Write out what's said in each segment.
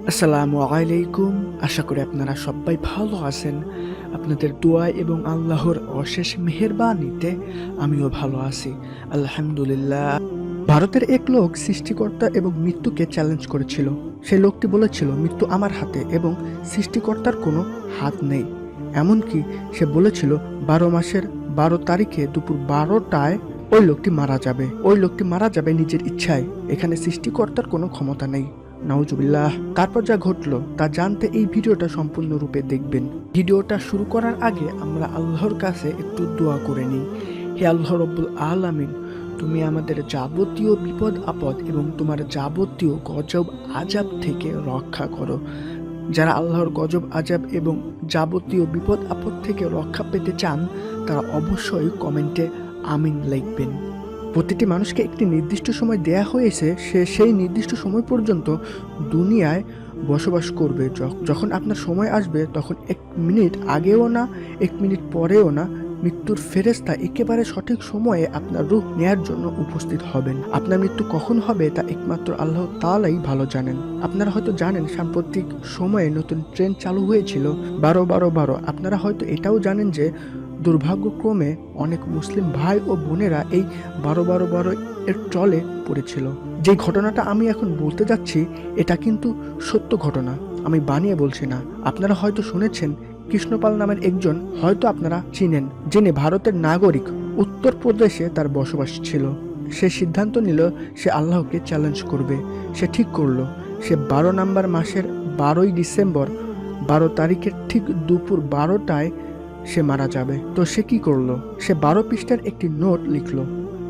আসসালামু আলাইকুম। আশা করি আপনারা সবাই ভালো আছেন। আপনাদের দোয়া এবং আল্লাহর অশেষ মেহেরবানিতে আমিও ভালো আছি, আলহামদুলিল্লাহ। ভারতের এক লোক সৃষ্টিকর্তা এবং মৃত্যুকে চ্যালেঞ্জ করেছিল। সেই লোকটি বলেছিল, মৃত্যু আমার হাতে এবং সৃষ্টিকর্তার কোনো হাত নেই। এমনকি সে বলেছিল 12 মাসের 12 তারিখে দুপুর 12টায় ওই লোকটি মারা যাবে নিজের ইচ্ছায়। এখানে সৃষ্টিকর্তার কোনো ক্ষমতা নেই। নাউজুবিল্লাহ। তারপর যা ঘটলো তা জানতে এই ভিডিওটা সম্পূর্ণরূপে দেখবেন। ভিডিওটা শুরু করার আগে আমরা আল্লাহর কাছে একটু দোয়া করে নিই। হে আল্লাহ রব্বুল আলামিন, তুমি আমাদের যাবতীয় বিপদ আপদ এবং তোমার যাবতীয় গজব আজাব থেকে রক্ষা করো। যারা আল্লাহর গজব আজাব এবং যাবতীয় বিপদ আপদ থেকে রক্ষা পেতে চান তারা অবশ্যই কমেন্টে আমিন লিখবেন। প্রতিটি মানুষকে একটি নির্দিষ্ট সময় দেয়া হয়েছে, সে সেই নির্দিষ্ট সময় পর্যন্ত দুনিয়ায় বসবাস করবে। যখন আপনার সময় আসবে তখন 1 মিনিট আগেও না 1 মিনিট পরেও না মৃত্যুর ফেরেশতা একেবারে সঠিক সময়ে আপনার রূহ নেয়ার জন্য উপস্থিত হবেন। আপনার মৃত্যু কখন হবে তা একমাত্র আল্লাহ তাআলাই ভালো জানেন। আপনারা হয়তো জানেন সাম্প্রতিক সময়ে নতুন ট্রেন চালু হয়েছিল 12-12-12। আপনারা হয়তো এটাও জানেন যে দুর্ভাগ্যক্রমে অনেক মুসলিম ভাই ও বোনেরা এই 12-12-12 এর ট্রলে পড়েছিল। যে ঘটনাটা আমি এখন বলতে যাচ্ছি এটা কিন্তু সত্য ঘটনা, আমি বানিয়ে বলছি না। আপনারা হয়তো শুনেছেন কৃষ্ণপাল নামের একজন, হয়তো আপনারা চিনেন, যিনি ভারতের নাগরিক। উত্তরপ্রদেশে তার বসবাস ছিল। সে সিদ্ধান্ত নিল সে আল্লাহকে চ্যালেঞ্জ করবে। সে ঠিক করলো সে 12 মাসের 12ই ডিসেম্বর 12 তারিখের ঠিক দুপুর 12টায় সে মারা যাবে। তো সে কি করলো? সে 12 পৃষ্ঠার একটি নোট লিখলো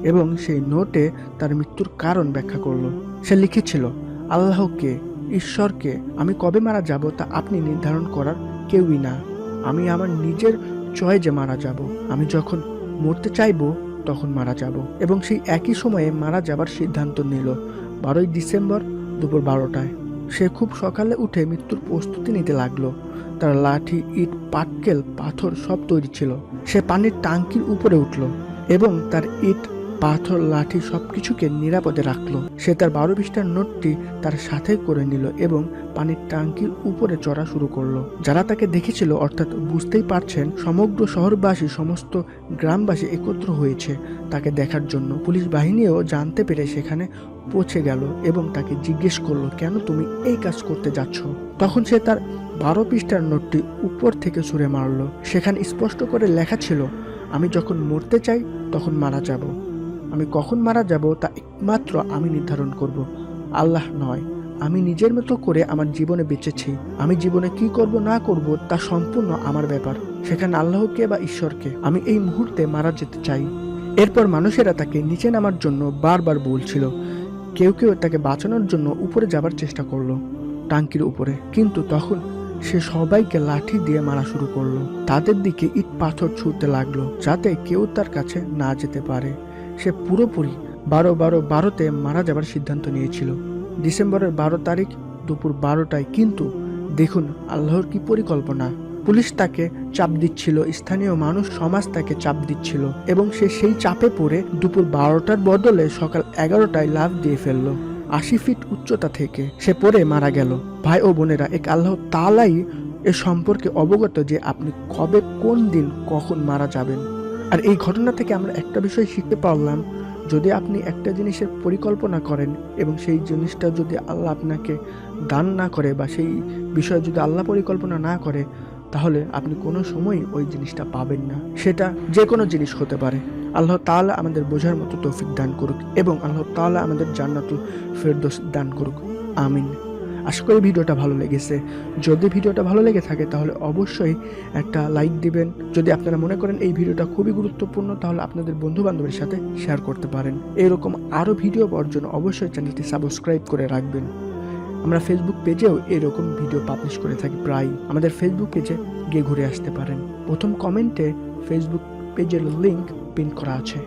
এবং সেই নোটে তার মৃত্যুর কারণ ব্যাখ্যা করলো। সে লিখেছিল, আল্লাহকে, ঈশ্বরকে, আমি কবে মারা যাব তা আপনি নির্ধারণ করার কেউই না। আমি আমার নিজের চয়েজে মারা যাব। আমি যখন মরতে চাইবো তখন মারা যাব। এবং সেই একই সময়ে মারা যাবার সিদ্ধান্ত নিল 12ই ডিসেম্বর দুপুর 12টায়। সে খুব সকালে উঠে মৃত্যুর প্রস্তুতি নিতে লাগলো। তার লাঠি, ইট, পাটকেল, পাথর সব তৈরি ছিল। সে পানির ট্যাঙ্কির উপরে উঠল এবং তার ইট, পাথর, লাঠি সবকিছুকে নিরাপদে রাখলো। সে তার 12 পৃষ্ঠার নোটটি তার সাথে করে নিল এবং পানির ট্যাঙ্কির উপরে চড়া শুরু করলো। যারা তাকে দেখেছিল, অর্থাৎ বুঝতেই পারছেন, সমগ্র শহরবাসী, সমস্ত গ্রামবাসী একত্র হয়েছে তাকে দেখার জন্য। পুলিশ বাহিনীও জানতে পেরে সেখানে পৌঁছে গেল এবং তাকে জিজ্ঞেস করলো, কেন তুমি এই কাজ করতে যাচ্ছ? তখন সে তার 12 পৃষ্ঠার নোটটি উপর থেকে ছুঁড়ে মারল। সেখানে স্পষ্ট করে লেখা ছিল, আমি যখন মরতে চাই তখন মারা যাব। আমি কখন মারা যাব তা একমাত্র আমি নির্ধারণ করব, আল্লাহ নয়। আমি নিজের মতো করে আমার জীবনে বেঁচেছি। আমি জীবনে কি করব না করব তা সম্পূর্ণ আমার ব্যাপার। সেখানে আল্লাহকে বা ঈশ্বরকে আমি এই মুহূর্তে মারা যেতে চাই। এরপর মানুষেরা তাকে নিচে নামার জন্য বারবার বলছিল। কেউ কেউ তাকে বাঁচানোর জন্য উপরে যাবার চেষ্টা করলো, টাঙ্কির উপরে। কিন্তু তখন সে সবাইকে লাঠি দিয়ে মারা শুরু করলো। তাদের দিকে ইট পাথর ছুঁড়তে লাগলো যাতে কেউ তার কাছে না যেতে পারে। সে পুরোপুরি 12-12-12-তে মারা যাবার সিদ্ধান্ত নিয়েছিল, ডিসেম্বরের 12 তারিখ দুপুর 12টায়। কিন্তু দেখুন আল্লাহর কি পরিকল্পনা। পুলিশ তাকে চাপ দিচ্ছিল, স্থানীয় মানুষ, সমাজ তাকে চাপ দিচ্ছিল এবং সে সেই চাপে পড়ে দুপুর 12টার বদলে সকাল 11টায় লাফ দিয়ে ফেলল 80 ফিট উচ্চতা থেকে। সে পড়ে মারা গেল। ভাই ও বোনেরা, এক আল্লাহ তাআলাই এ সম্পর্কে অবগত যে আপনি কবে, কোন দিন, কখন মারা যাবেন। আর এই ঘটনা থেকে আমরা একটা বিষয় শিখতে পারলাম, যদি আপনি একটা জিনিসের পরিকল্পনা করেন এবং সেই জিনিসটা যদি আল্লাহ আপনাকে দান না করে বা সেই বিষয়ে যদি আল্লাহ পরিকল্পনা না করে, তাহলে আপনি কোনো সময় ওই জিনিসটা পাবেন না। সেটা যে কোনো জিনিস হতে পারে। আল্লাহ তাআলা আমাদের বোঝার মতো তৌফিক দান করুক এবং আল্লাহ তাআলা আমাদের জান্নাতুল ফেরদৌস দান করুক, আমিন। আশা করি ভিডিওটা ভালো লেগেছে। যদি ভিডিওটা ভালো লেগে থাকে তাহলে অবশ্যই একটা লাইক দিবেন। যদি আপনারা মনে করেন এই ভিডিওটা খুবই গুরুত্বপূর্ণ তাহলে আপনাদের বন্ধু বান্ধবের সাথে শেয়ার করতে পারেন। এরকম আরও ভিডিও পাওয়ার জন্য অবশ্যই চ্যানেলটি সাবস্ক্রাইব করে রাখবেন। আমরা ফেসবুক পেজেও এরকম ভিডিও পাবলিশ করে থাকি প্রায়। আমাদের ফেসবুক পেজে গিয়ে ঘুরে আসতে পারেন। প্রথম কমেন্টে ফেসবুক পেজের লিংক পিন করা আছে।